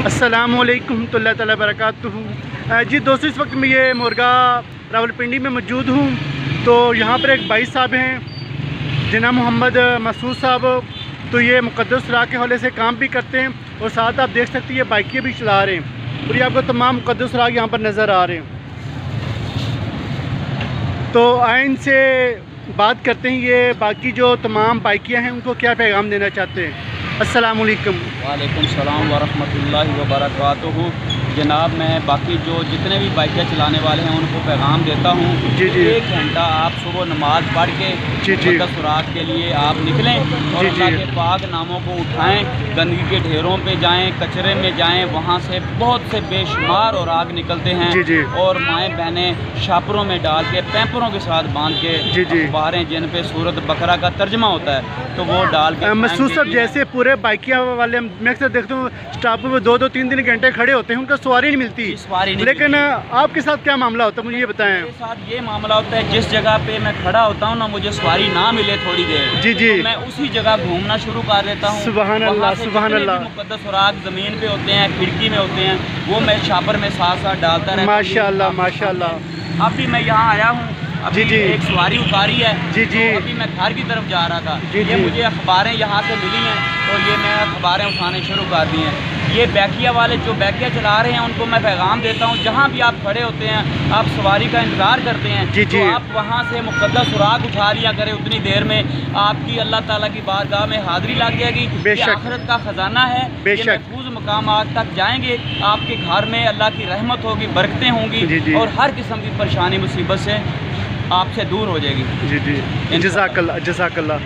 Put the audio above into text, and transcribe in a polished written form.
अस्सलामुअलैकुम रहमतुल्लाहि तआला बरकातुहू। जी दोस्तों, इस वक्त मैं ये मुर्गा रावलपिंडी में मौजूद हूँ। तो यहाँ पर एक भाई साहब हैं जना मोहम्मद मसूद साहब। तो ये मुक़द्दस राह के हवाले से काम भी करते हैं और साथ आप देख सकते हैं ये बाइकें भी चला रहे हैं और ये आपको तमाम मुक़द्दस राह यहाँ पर नज़र आ रहे हैं। तो आइन से बात करते हैं, ये बाकी जो तमाम बाइकियाँ हैं उनको क्या पैगाम देना चाहते हैं। अस्सलामुअलैकुम। वालेकुम सलाम वरहमतुल्लाहि वबरकातुहू। जनाब, मैं बाकी जो जितने भी बाइकें चलाने वाले हैं उनको पैगाम देता हूँ। जी जी। 1 घंटा आप सुबह नमाज पढ़ के मुक़द्दस राह के लिए आप निकलें और अल्लाह के पाक नामों को उठाएं। गंदगी के ढेरों पे जाएं, कचरे में जाएं, वहाँ से बहुत से बेशुमार और आग निकलते हैं। जी जी। और माएँ बहनें शापरों में डाल के पैंपरों के साथ बांध के अखबारें जिन पे सूरत बकरा का तर्जमा होता है तो वो डाल के महसूस सब जैसे पूरे बाइकिया वाले मैं अक्सर देखता हूँ स्टॉप पे 2-2 3-3 घंटे खड़े होते हैं, उनका सवारी नहीं मिलती। सवारी नहीं लेकिन आपके साथ क्या मामला होता है, मुझे ये बताएं। मेरे साथ ये मामला होता है, जिस जगह पे मैं खड़ा होता हूँ ना, मुझे सवारी ना मिले थोड़ी देर, जी जी, तो मैं उसी जगह घूमना शुरू कर देता हूँ। सुभान अल्लाह, सुभान अल्लाह। मुक़द्दस सुराग ज़मीन पे होते हैं, खिड़की में होते हैं, वो मैं शापर में साथ साथ डालता रहता हूँ। माशाअल्लाह माशाअल्लाह। अब भी मैं यहाँ आया हूँ, अभी जी। एक सवारी उतारी है। जी जी। तो अभी मैं घर की तरफ जा रहा था। जी ये मुझे अखबारें यहाँ से मिली हैं तो ये मैं अखबारें उठाने शुरू कर दी हैं। ये बैकिया वाले जो बैकिया चला रहे हैं उनको मैं पैगाम देता हूँ, जहाँ भी आप खड़े होते हैं, आप सवारी का इंतज़ार करते हैं, जी जी, तो आप वहाँ से मुक़द्दस सुराग उठा लिया करें। उतनी देर में आपकी अल्लाह ताला की बारगाह में हाज़िरी लग जाएगी। बेशक, आखिरत का ख़जाना है, बेशक। महफूज मकामात तक जाएंगे, आपके घर में अल्लाह की रहमत होगी, बरकतें होंगी। जी जी। और हर किस्म की परेशानी मुसीबत से आपसे दूर हो जाएगी। जी जी। जज़ाकल्लाह जज़ाकल्लाह।